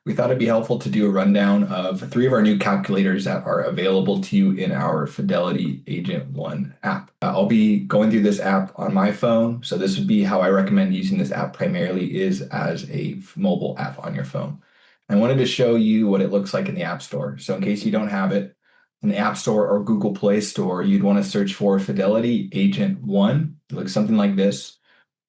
we thought it'd be helpful to do a rundown of three of our new calculators that are available to you in our Fidelity Agent One app. I'll be going through this app on my phone, so this would be how I recommend using this app primarily is as a mobile app on your phone. I wanted to show you what it looks like in the App Store. So in case you don't have it, in the App Store or Google Play Store, you'd want to search for Fidelity Agent One. It looks something like this.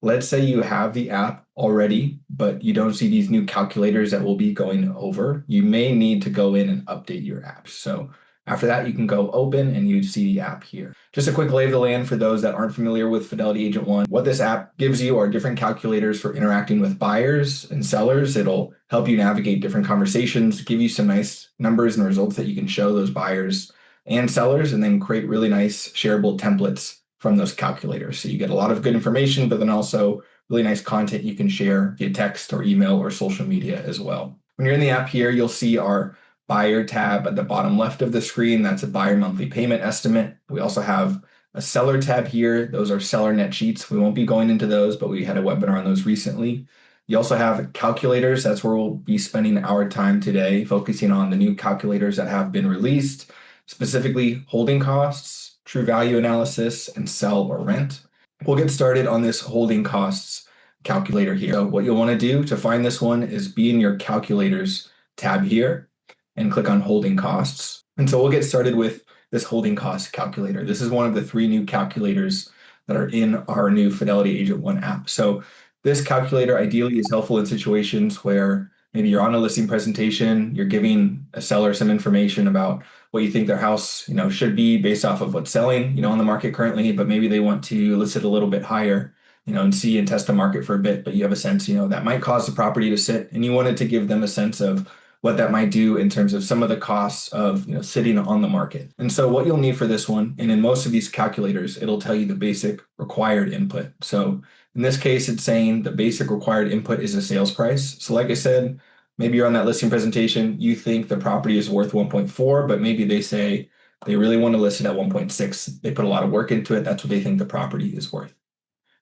Let's say you have the app already, but you don't see these new calculators that we'll be going over. You may need to go in and update your app. So after that, you can go open and you'd see the app here. Just a quick lay of the land for those that aren't familiar with Fidelity Agent One. What this app gives you are different calculators for interacting with buyers and sellers. It'll help you navigate different conversations, give you some nice numbers and results that you can show those buyers and sellers, and then create really nice shareable templates from those calculators. So you get a lot of good information, but then also really nice content you can share via text or email or social media as well. When you're in the app here, you'll see our buyer tab at the bottom left of the screen. That's a buyer monthly payment estimate. We also have a seller tab here. Those are seller net sheets. We won't be going into those, but we had a webinar on those recently. You also have calculators. That's where we'll be spending our time today, focusing on the new calculators that have been released, specifically holding costs, true value analysis, and sell or rent. We'll get started on this holding costs calculator here. So what you'll want to do to find this one is be in your calculators tab here and click on holding costs. And so we'll get started with this holding cost calculator. This is one of the three new calculators that are in our new Fidelity Agent One app. So this calculator ideally is helpful in situations where maybe you're on a listing presentation, you're giving a seller some information about what you think their house, should be based off of what's selling, on the market currently, but maybe they want to list it a little bit higher, and see and test the market for a bit, but you have a sense, that might cause the property to sit, and you wanted to give them a sense of what that might do in terms of some of the costs of, sitting on the market. And so what you'll need for this one, and in most of these calculators, it'll tell you the basic required input. So in this case, it's saying the basic required input is a sales price. So like I said, maybe you're on that listing presentation, you think the property is worth 1.4, but maybe they say they really want to list it at 1.6. They put a lot of work into it. That's what they think the property is worth.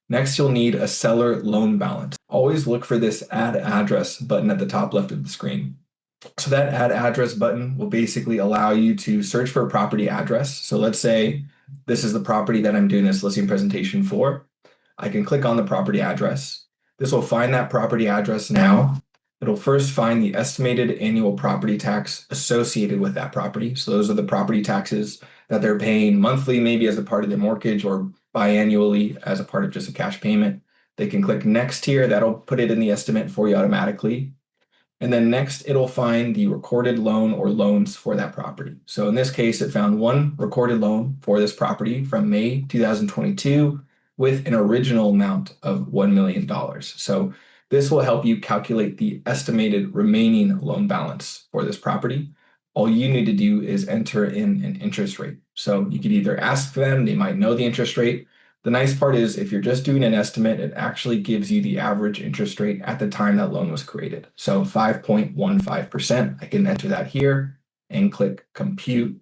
Next, you'll need a seller loan balance. Always look for this add address button at the top left of the screen. So that add address button will basically allow you to search for a property address. So let's say this is the property that I'm doing this listing presentation for. I can click on the property address. This will find that property address now. It'll first find the estimated annual property tax associated with that property. So those are the property taxes that they're paying monthly, maybe as a part of their mortgage, or biannually as a part of just a cash payment. They can click next here. That'll put it in the estimate for you automatically. And then next, it'll find the recorded loan or loans for that property. So in this case, it found one recorded loan for this property from May 2022 with an original amount of $1 million. So this will help you calculate the estimated remaining loan balance for this property. All you need to do is enter in an interest rate. So you could either ask them, they might know the interest rate. The nice part is if you're just doing an estimate, it actually gives you the average interest rate at the time that loan was created. So 5.15%, I can enter that here and click compute.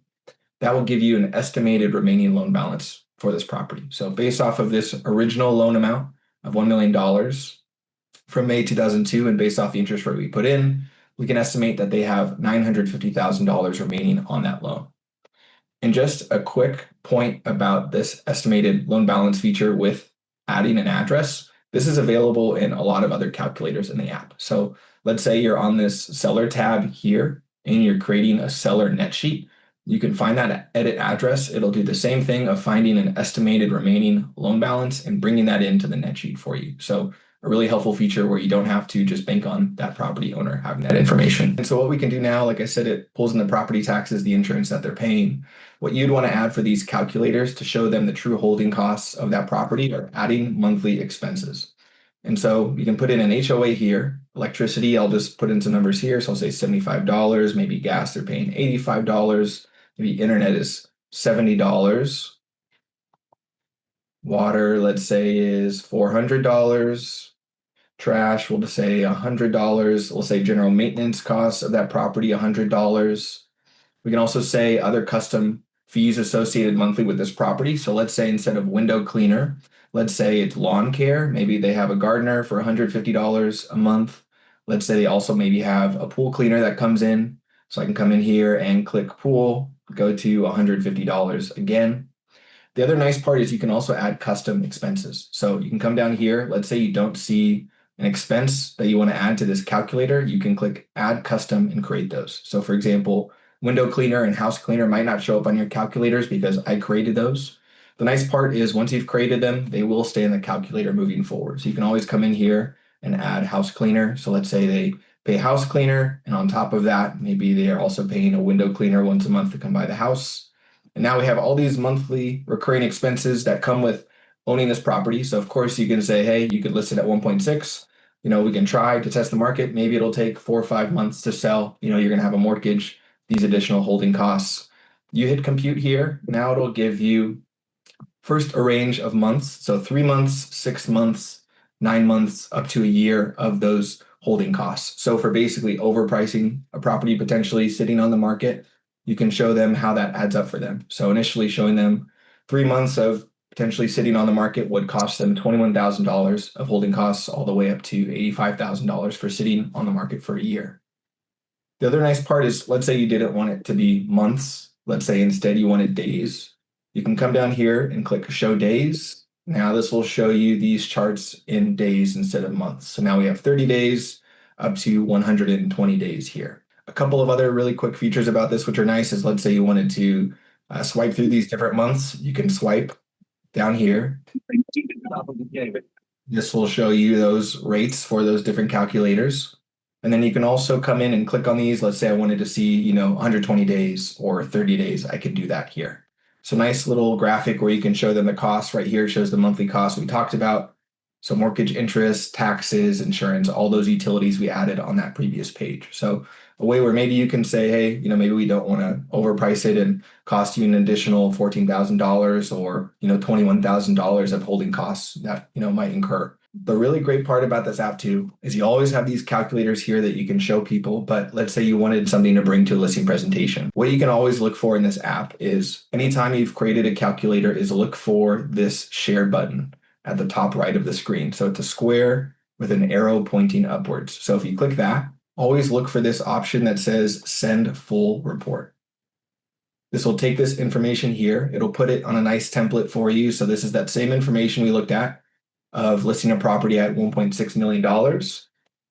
That will give you an estimated remaining loan balance for this property. So based off of this original loan amount of $1 million from May 2002 and based off the interest rate we put in, we can estimate that they have $950,000 remaining on that loan. And just a quick point about this estimated loan balance feature with adding an address. This is available in a lot of other calculators in the app. So let's say you're on this seller tab here and you're creating a seller net sheet. You can find that edit address. It'll do the same thing of finding an estimated remaining loan balance and bringing that into the net sheet for you. So a really helpful feature where you don't have to just bank on that property owner having that information. And so what we can do now, like I said, it pulls in the property taxes, the insurance that they're paying. What you'd want to add for these calculators to show them the true holding costs of that property are adding monthly expenses. And so you can put in an HOA here. Electricity, I'll just put in some numbers here. So I'll say $75, maybe gas, they're paying $85. Maybe internet is $70. Water, let's say, is $400. Trash, we'll just say $100. We'll say general maintenance costs of that property, $100. We can also say other custom fees associated monthly with this property. So let's say instead of window cleaner, let's say it's lawn care. Maybe they have a gardener for $150 a month. Let's say they also maybe have a pool cleaner that comes in. So I can come in here and click pool, go to $150 again. The other nice part is you can also add custom expenses. So you can come down here. Let's say you don't see an expense that you want to add to this calculator. You can click add custom and create those. So for example, window cleaner and house cleaner might not show up on your calculators because I created those. The nice part is once you've created them, they will stay in the calculator moving forward. So you can always come in here and add house cleaner. So let's say they pay house cleaner, and on top of that, maybe they are also paying a window cleaner once a month to come by the house. And now we have all these monthly recurring expenses that come with owning this property. So of course you can say, hey, you could list it at 1.6. We can try to test the market. Maybe it'll take 4 or 5 months to sell. You're going to have a mortgage, these additional holding costs. You hit compute here. Now it'll give you first a range of months. So 3 months, 6 months, 9 months, up to a year of those holding costs. So for basically overpricing a property potentially sitting on the market, you can show them how that adds up for them. So initially showing them 3 months of potentially sitting on the market would cost them $21,000 of holding costs all the way up to $85,000 for sitting on the market for a year. The other nice part is, let's say you didn't want it to be months. Let's say instead you wanted days. You can come down here and click show days. Now this will show you these charts in days instead of months. So now we have 30 days up to 120 days here. A couple of other really quick features about this, which are nice, is let's say you wanted to swipe through these different months. You can swipe down here. This will show you those rates for those different calculators. And then you can also come in and click on these. Let's say I wanted to see, 120 days or 30 days. I could do that here. So nice little graphic where you can show them the costs. Right here shows the monthly costs we talked about. So mortgage interest, taxes, insurance, all those utilities we added on that previous page. So a way where maybe you can say, hey, maybe we don't want to overprice it and cost you an additional $14,000 or, $21,000 of holding costs that, might incur. The really great part about this app too is you always have these calculators here that you can show people, but let's say you wanted something to bring to a listing presentation. What you can always look for in this app is anytime you've created a calculator is look for this share button at the top right of the screen. So it's a square with an arrow pointing upwards. So if you click that, always look for this option that says send full report. This will take this information here. It'll put it on a nice template for you. So this is that same information we looked at of listing a property at $1.6 million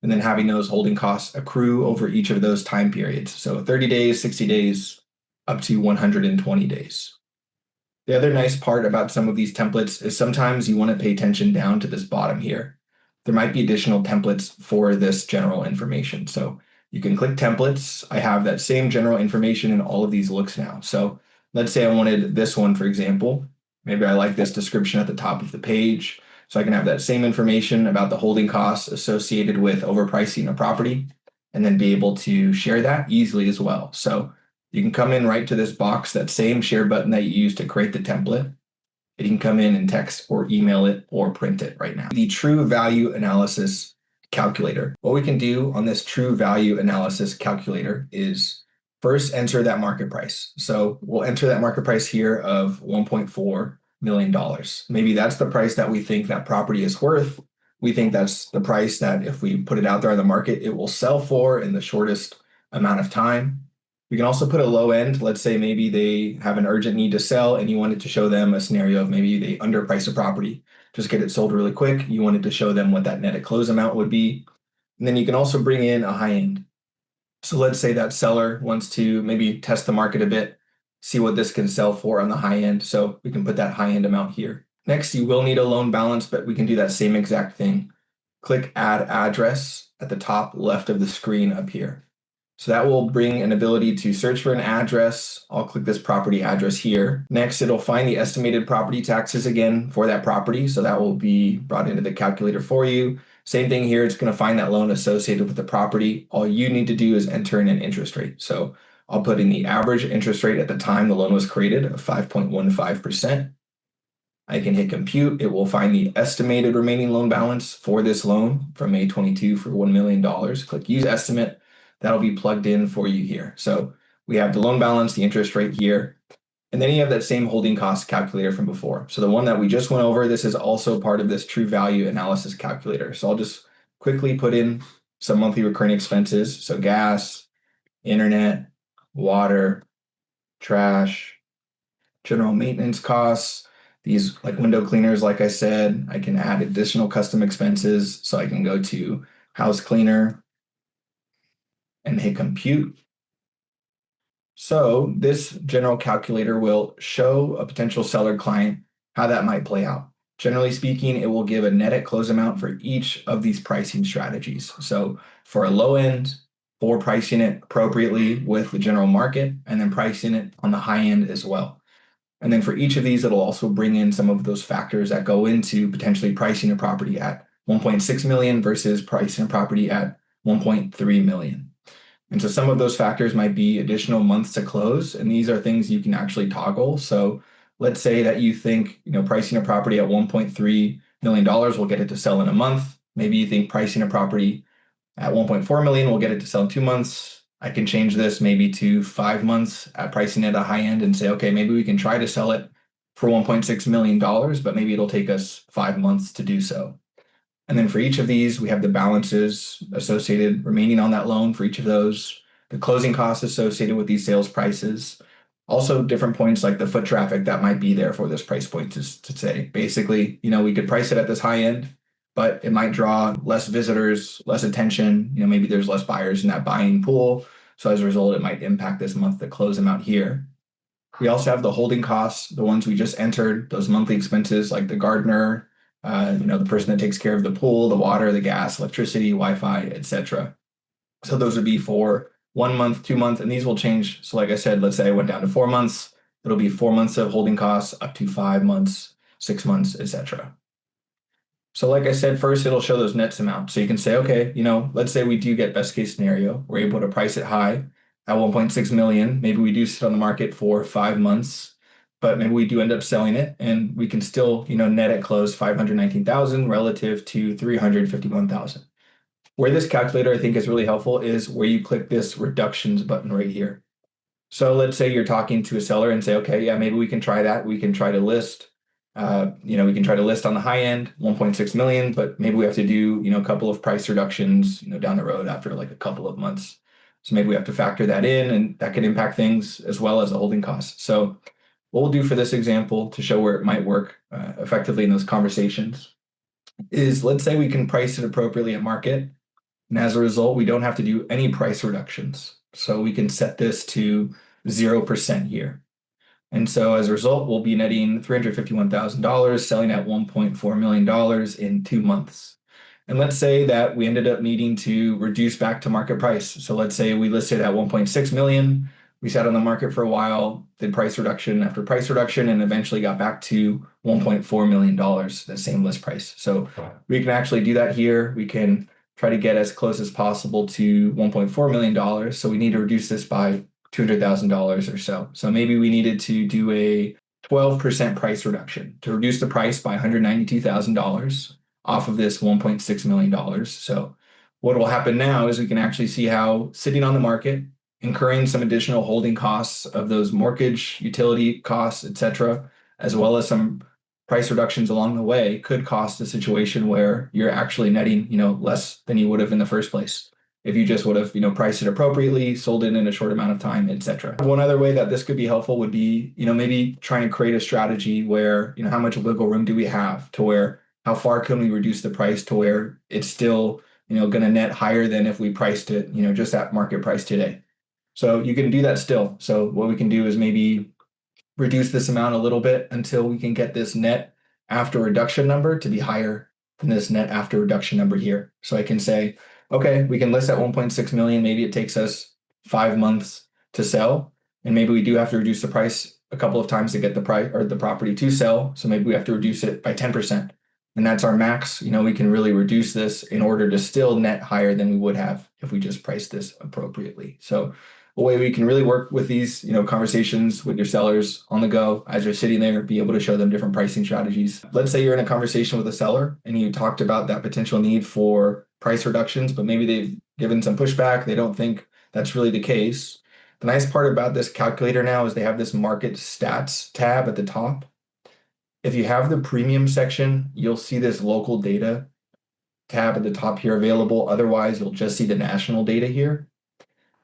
and then having those holding costs accrue over each of those time periods. So 30 days, 60 days, up to 120 days. The other nice part about some of these templates is sometimes you want to pay attention down to this bottom here. There might be additional templates for this general information. So you can click templates. I have that same general information in all of these looks now. So let's say I wanted this one, for example. Maybe I like this description at the top of the page. So I can have that same information about the holding costs associated with overpricing a property and then be able to share that easily as well. So you can come in right to this box, that same share button that you used to create the template. You can come in and text or email it or print it right now. The TruValue Analysis Calculator. What we can do on this TruValue Analysis Calculator is first enter that market price. So we'll enter that market price here of $1.4 million. Maybe that's the price that we think that property is worth. We think that's the price that if we put it out there on the market, it will sell for in the shortest amount of time. We can also put a low end. Let's say maybe they have an urgent need to sell and you wanted to show them a scenario of maybe they underprice a property, just get it sold really quick. You wanted to show them what that net at close amount would be. And then you can also bring in a high end. So let's say that seller wants to maybe test the market a bit, see what this can sell for on the high end. So we can put that high end amount here. Next, you will need a loan balance, but we can do that same exact thing. Click add address at the top left of the screen up here. So that will bring an ability to search for an address. I'll click this property address here. Next, it'll find the estimated property taxes again for that property. So that will be brought into the calculator for you. Same thing here. It's going to find that loan associated with the property. All you need to do is enter in an interest rate. So I'll put in the average interest rate at the time the loan was created of 5.15%. I can hit compute. It will find the estimated remaining loan balance for this loan from May 22 for $1 million. Click use estimate. That'll be plugged in for you here. So we have the loan balance, the interest rate here, and then you have that same holding cost calculator from before. So the one that we just went over, this is also part of this TruValue Analysis Calculator. So I'll just quickly put in some monthly recurring expenses, so gas, internet, water, trash, general maintenance costs, these like window cleaners, like I said. I can add additional custom expenses, so I can go to house cleaner and hit compute. So this general calculator will show a potential seller client how that might play out. Generally speaking, it will give a net at close amount for each of these pricing strategies. So for a low end, for pricing it appropriately with the general market, and then pricing it on the high end as well. And then for each of these, it'll also bring in some of those factors that go into potentially pricing a property at 1.6 million versus pricing a property at 1.3 million. And so some of those factors might be additional months to close, and these are things you can actually toggle. So let's say that you think, pricing a property at $1.3 million will get it to sell in a month. Maybe you think pricing a property at 1.4 million will get it to sell in 2 months. I can change this maybe to 5 months at pricing at a high end and say, okay, maybe we can try to sell it for $1.6 million, but maybe it'll take us 5 months to do so. And then for each of these, we have the balances associated remaining on that loan for each of those, the closing costs associated with these sales prices, also different points like the foot traffic that might be there for this price point to say, basically, we could price it at this high end, but it might draw less visitors, less attention. Maybe there's less buyers in that buying pool. So as a result, it might impact this month to close amount here. We also have the holding costs, the ones we just entered, those monthly expenses like the gardener, the person that takes care of the pool, the water, the gas, electricity, Wi-Fi, etc. So those would be for 1 month, 2 months, and these will change. So like I said, let's say I went down to 4 months, it'll be 4 months of holding costs up to 5 months, 6 months, etc. So like I said, first it'll show those nets amounts. So you can say, okay, let's say we do get best case scenario. We're able to price it high at 1.6 million. Maybe we do sit on the market for 5 months, but maybe we do end up selling it and we can still, net at close 519,000 relative to 351,000. Where this calculator I think is really helpful is where you click this reductions button right here. So let's say you're talking to a seller and say, okay, yeah, maybe we can try that. We can try to list, we can try to list on the high end, 1.6 million, but maybe we have to do, a couple of price reductions, down the road after like a couple of months. So maybe we have to factor that in, and that can impact things as well as the holding costs. So what we'll do for this example to show where it might work effectively in those conversations is, let's say we can price it appropriately at market. And as a result, we don't have to do any price reductions. So we can set this to 0% here. And so as a result, we'll be netting $351,000, selling at $1.4 million in 2 months. And let's say that we ended up needing to reduce back to market price. So let's say we listed at 1.6 million. We sat on the market for a while, did price reduction after price reduction, and eventually got back to $1.4 million, the same list price. So we can actually do that here. We can try to get as close as possible to $1.4 million. So we need to reduce this by $200,000 or so. So maybe we needed to do a 12% price reduction to reduce the price by $192,000 off of this $1.6 million. So what will happen now is we can actually see how sitting on the market, incurring some additional holding costs of those mortgage, utility costs, etc., as well as some price reductions along the way could cost a situation where you're actually netting, less than you would have in the first place if you just would have, priced it appropriately, sold it in a short amount of time, etc. One other way that this could be helpful would be, maybe trying to create a strategy where, how much wiggle room do we have to where, how far can we reduce the price to where it's still, going to net higher than if we priced it, just at market price today. So you can do that still. So what we can do is maybe reduce this amount a little bit until we can get this net after reduction number to be higher than this net after reduction number here. So I can say, okay, we can list at 1.6 million. Maybe it takes us 5 months to sell. And maybe we do have to reduce the price a couple of times to get the price or the property to sell. So maybe we have to reduce it by 10%. And that's our max. We can really reduce this in order to still net higher than we would have if we just priced this appropriately. So a way we can really work with these, conversations with your sellers on the go as you're sitting there, be able to show them different pricing strategies. Let's say you're in a conversation with a seller and you talked about that potential need for price reductions, but maybe they've given some pushback. They don't think that's really the case. The nice part about this calculator now is they have this market stats tab at the top. If you have the premium section, you'll see this local data tab at the top here available. Otherwise, you'll just see the national data here.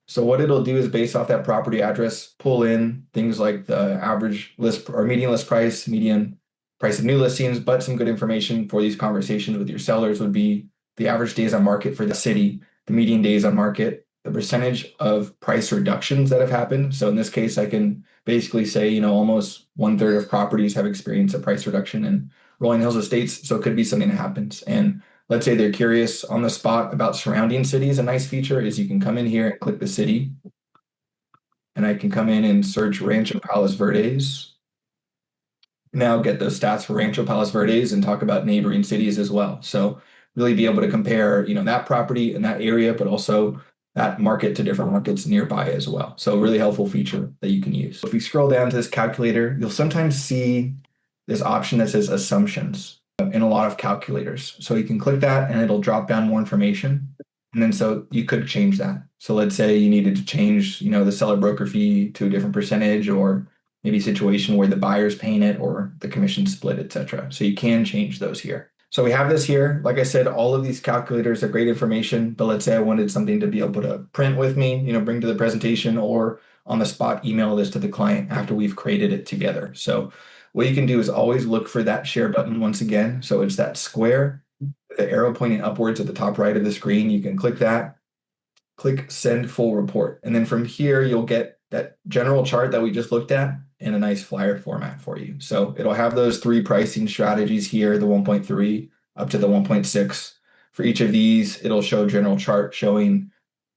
So what it'll do is based off that property address, pull in things like the average list or median list price, median price of new listings, but some good information for these conversations with your sellers would be the average days on market for the city, the median days on market, the percentage of price reductions that have happened. So in this case, I can basically say, almost 1/3 of properties have experienced a price reduction in Rolling Hills Estates. So it could be something that happens. And let's say they're curious on the spot about surrounding cities. A nice feature is you can come in here and click the city. And I can come in and search Rancho Palos Verdes. Now get those stats for Rancho Palos Verdes and talk about neighboring cities as well. So really be able to compare, that property in that area, but also that market to different markets nearby as well. So really helpful feature that you can use. If we scroll down to this calculator, you'll sometimes see this option that says assumptions in a lot of calculators. So you can click that and it'll drop down more information. And then so you could change that. So let's say you needed to change, the seller broker fee to a different percentage, or maybe a situation where the buyer's paying it or the commission split, etc. So you can change those here. So we have this here. Like I said, all of these calculators are great information, but let's say I wanted something to be able to print with me, bring to the presentation, or on the spot email this to the client after we've created it together. So what you can do is always look for that share button once again. So it's that square, the arrow pointing upwards at the top right of the screen. You can click that, click send full report. And then from here, you'll get that general chart that we just looked at in a nice flyer format for you. So it'll have those 3 pricing strategies here, the 1.3 up to the 1.6. For each of these, it'll show a general chart showing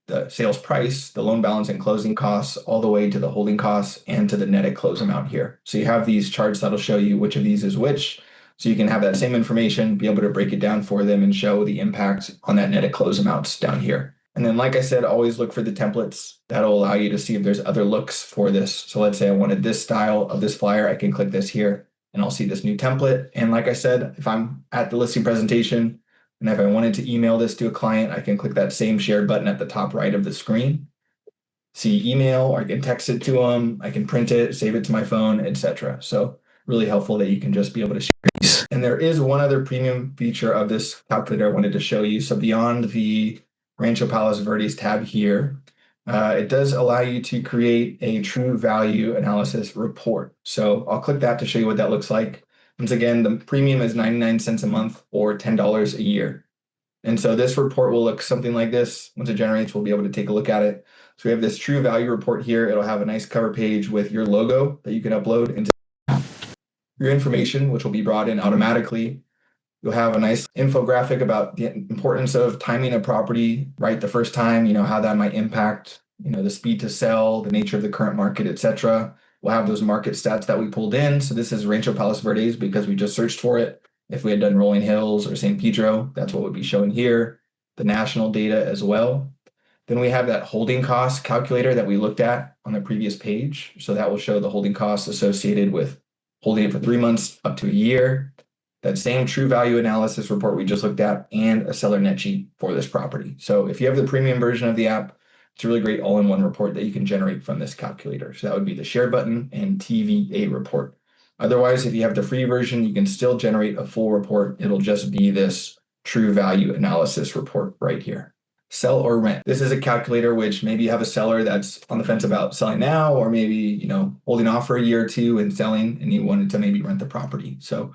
the sales price, the loan balance and closing costs, all the way to the holding costs and to the net at close amount here. So you have these charts that'll show you which of these is which. So you can have that same information, be able to break it down for them and show the impact on that net at close amounts down here. And then, like I said, always look for the templates. That'll allow you to see if there's other looks for this. So let's say I wanted this style of this flyer, I can click this here and I'll see this new template. And like I said, if I'm at the listing presentation and if I wanted to email this to a client, I can click that same share button at the top right of the screen. See email, or I can text it to them, I can print it, save it to my phone, etc. So really helpful that you can just be able to share these. And there is one other premium feature of this calculator I wanted to show you. So beyond the Rancho Palos Verdes tab here, it does allow you to create a TruValue analysis report. So I'll click that to show you what that looks like. Once again, the premium is 99 cents a month or $10 a year. And so this report will look something like this. Once it generates, we'll be able to take a look at it. So we have this TruValue report here. It'll have a nice cover page with your logo that you can upload into your information, which will be brought in automatically. You'll have a nice infographic about the importance of timing a property right the first time, how that might impact, the speed to sell, the nature of the current market, etc. We'll have those market stats that we pulled in. So this is Rancho Palos Verdes because we just searched for it. If we had done Rolling Hills or San Pedro, that's what would be showing here. The national data as well. Then we have that holding cost calculator that we looked at on the previous page. So that will show the holding costs associated with holding it for 3 months up to a year. That same TruValue analysis report we just looked at, and a seller net sheet for this property. So if you have the premium version of the app, it's a really great all-in-one report that you can generate from this calculator. So that would be the share button and TVA report. Otherwise, if you have the free version, you can still generate a full report. It'll just be this TruValue analysis report right here. Sell or rent. This is a calculator which maybe you have a seller that's on the fence about selling now, or maybe, holding off for a year or two and selling, and you wanted to maybe rent the property. So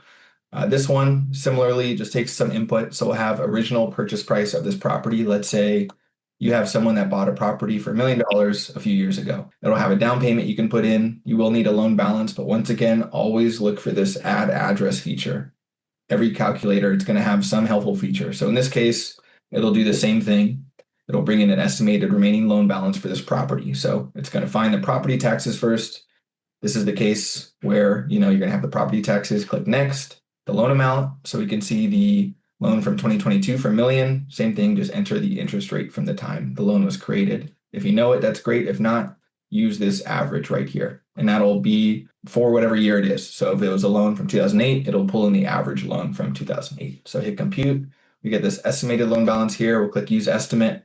this one similarly just takes some input. So we'll have original purchase price of this property. Let's say you have someone that bought a property for $1 million a few years ago. It'll have a down payment you can put in. You will need a loan balance, but once again, always look for this add address feature. Every calculator, it's going to have some helpful feature. So in this case, it'll do the same thing. It'll bring in an estimated remaining loan balance for this property. So it's going to find the property taxes first. This is the case where, you're going to have the property taxes. Click next. The loan amount, so we can see the loan from 2022 for $1 million. Same thing, just enter the interest rate from the time the loan was created. If you know it, that's great. If not, use this average right here, and that'll be for whatever year it is. So if it was a loan from 2008, it'll pull in the average loan from 2008. So hit compute. We get this estimated loan balance here. We'll click use estimate.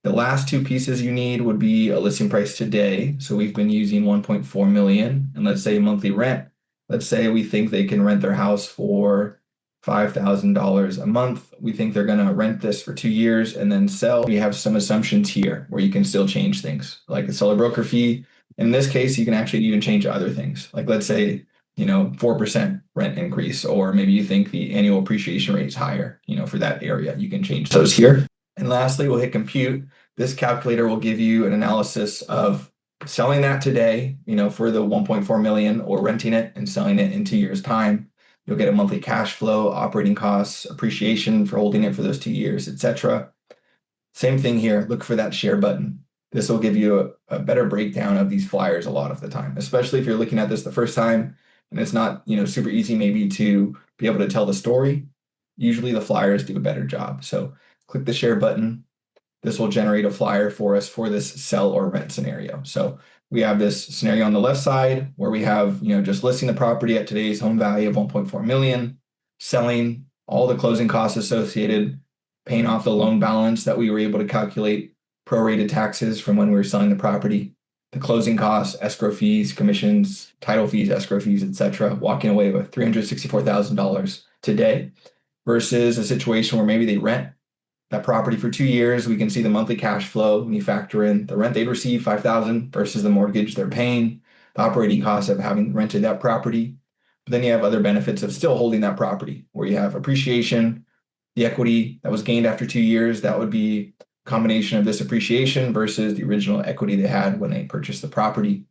The last 2 pieces you need would be a listing price today. So we've been using 1.4 million, and let's say monthly rent. Let's say we think they can rent their house for $5,000 a month. We think they're going to rent this for 2 years and then sell. We have some assumptions here where you can still change things, like the seller broker fee. In this case, you can actually even change other things. Like let's say, 4% rent increase, or maybe you think the annual appreciation rate is higher, for that area. You can change those here. And lastly, we'll hit compute. This calculator will give you an analysis of selling that today, for the 1.4 million, or renting it and selling it in 2 years' time. You'll get a monthly cash flow, operating costs, appreciation for holding it for those 2 years, etc. Same thing here. Look for that share button. This will give you a better breakdown of these flyers a lot of the time, especially if you're looking at this the first time and it's not, super easy maybe to be able to tell the story. Usually the flyers do a better job. So click the share button. This will generate a flyer for us for this sell or rent scenario. So we have this scenario on the left side where we have, just listing the property at today's home value of 1.4 million, selling, all the closing costs associated, paying off the loan balance that we were able to calculate, prorated taxes from when we were selling the property, the closing costs, escrow fees, commissions, title fees, escrow fees, etc., walking away with $364,000 today, versus a situation where maybe they rent that property for 2 years. We can see the monthly cash flow when you factor in the rent they'd receive, $5,000, versus the mortgage they're paying, the operating costs of having rented that property. But then you have other benefits of still holding that property, where you have appreciation, the equity that was gained after 2 years. That would be a combination of this appreciation versus the original equity they had when they purchased the property.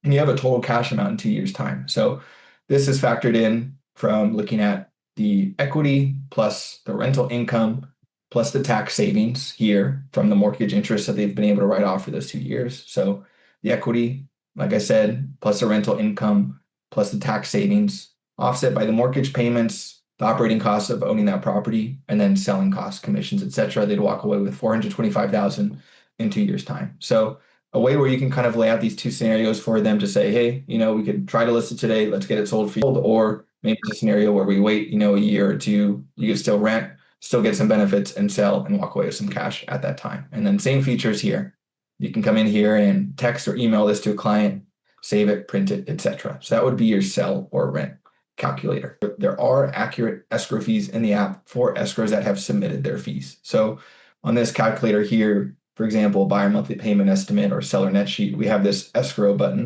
And you have a total cash amount in 2 years' time. So this is factored in from looking at the equity plus the rental income plus the tax savings here from the mortgage interest that they've been able to write off for those 2 years. So the equity, like I said, plus the rental income, plus the tax savings, offset by the mortgage payments, the operating costs of owning that property, and then selling costs, commissions, etc. They'd walk away with $425,000 in 2 years' time. So a way where you can kind of lay out these two scenarios for them to say, hey, we could try to list it today, let's get it sold for you. Or maybe it's a scenario where we wait, a year or two, you can still rent, still get some benefits, and sell and walk away with some cash at that time. And then same features here. You can come in here and text or email this to a client, save it, print it, etc. So that would be your sell or rent calculator. There are accurate escrow fees in the app for escrows that have submitted their fees. So on this calculator here, for example, buyer monthly payment estimate or seller net sheet, we have this escrow button.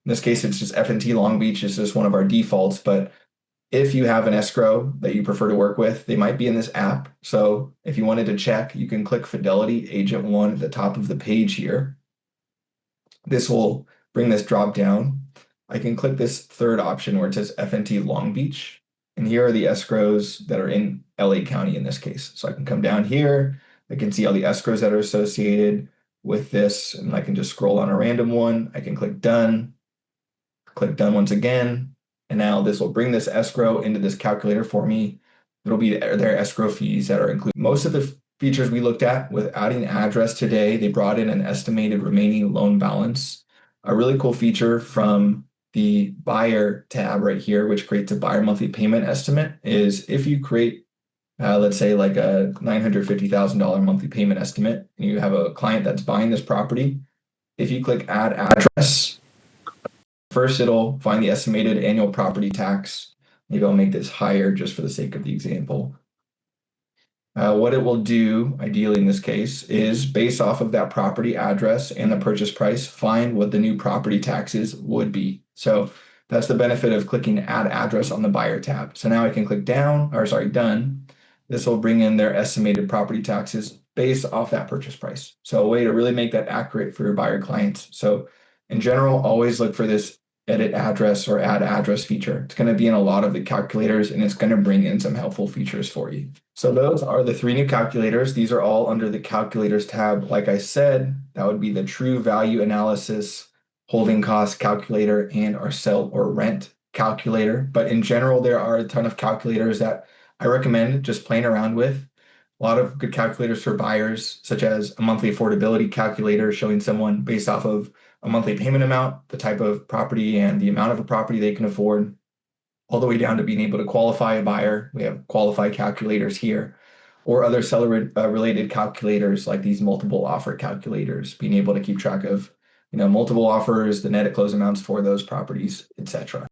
In this case, it's just F&T Long Beach. It's just one of our defaults, but if you have an escrow that you prefer to work with, they might be in this app. So if you wanted to check, you can click Fidelity Agent One at the top of the page here. This will bring this drop down. I can click this third option where it says F&T Long Beach. And here are the escrows that are in LA County in this case. So I can come down here. I can see all the escrows that are associated with this. And I can just scroll on a random one. I can click Done. Click Done once again. And now this will bring this escrow into this calculator for me. It'll be their escrow fees that are included. Most of the features we looked at with adding address today, they brought in an estimated remaining loan balance. A really cool feature from the buyer tab right here, which creates a buyer monthly payment estimate, is if you create, let's say like a $950,000 monthly payment estimate, and you have a client that's buying this property, if you click add address, first, it'll find the estimated annual property tax. Maybe I'll make this higher just for the sake of the example. What it will do, ideally in this case, is based off of that property address and the purchase price, find what the new property taxes would be. So that's the benefit of clicking add address on the buyer tab. So now I can click done. This will bring in their estimated property taxes based off that purchase price. So a way to really make that accurate for your buyer clients. So in general, always look for this edit address or add address feature. It's going to be in a lot of the calculators, and it's going to bring in some helpful features for you. So those are the 3 new calculators. These are all under the calculators tab. Like I said, that would be the TruValue analysis, holding cost calculator, and our sell or rent calculator. But in general, there are a ton of calculators that I recommend just playing around with. A lot of good calculators for buyers, such as a monthly affordability calculator showing someone based off of a monthly payment amount, the type of property, and the amount of a property they can afford, all the way down to being able to qualify a buyer. We have qualify calculators here, or other seller related calculators like these multiple offer calculators, being able to keep track of multiple offers, the net at close amounts for those properties, etc.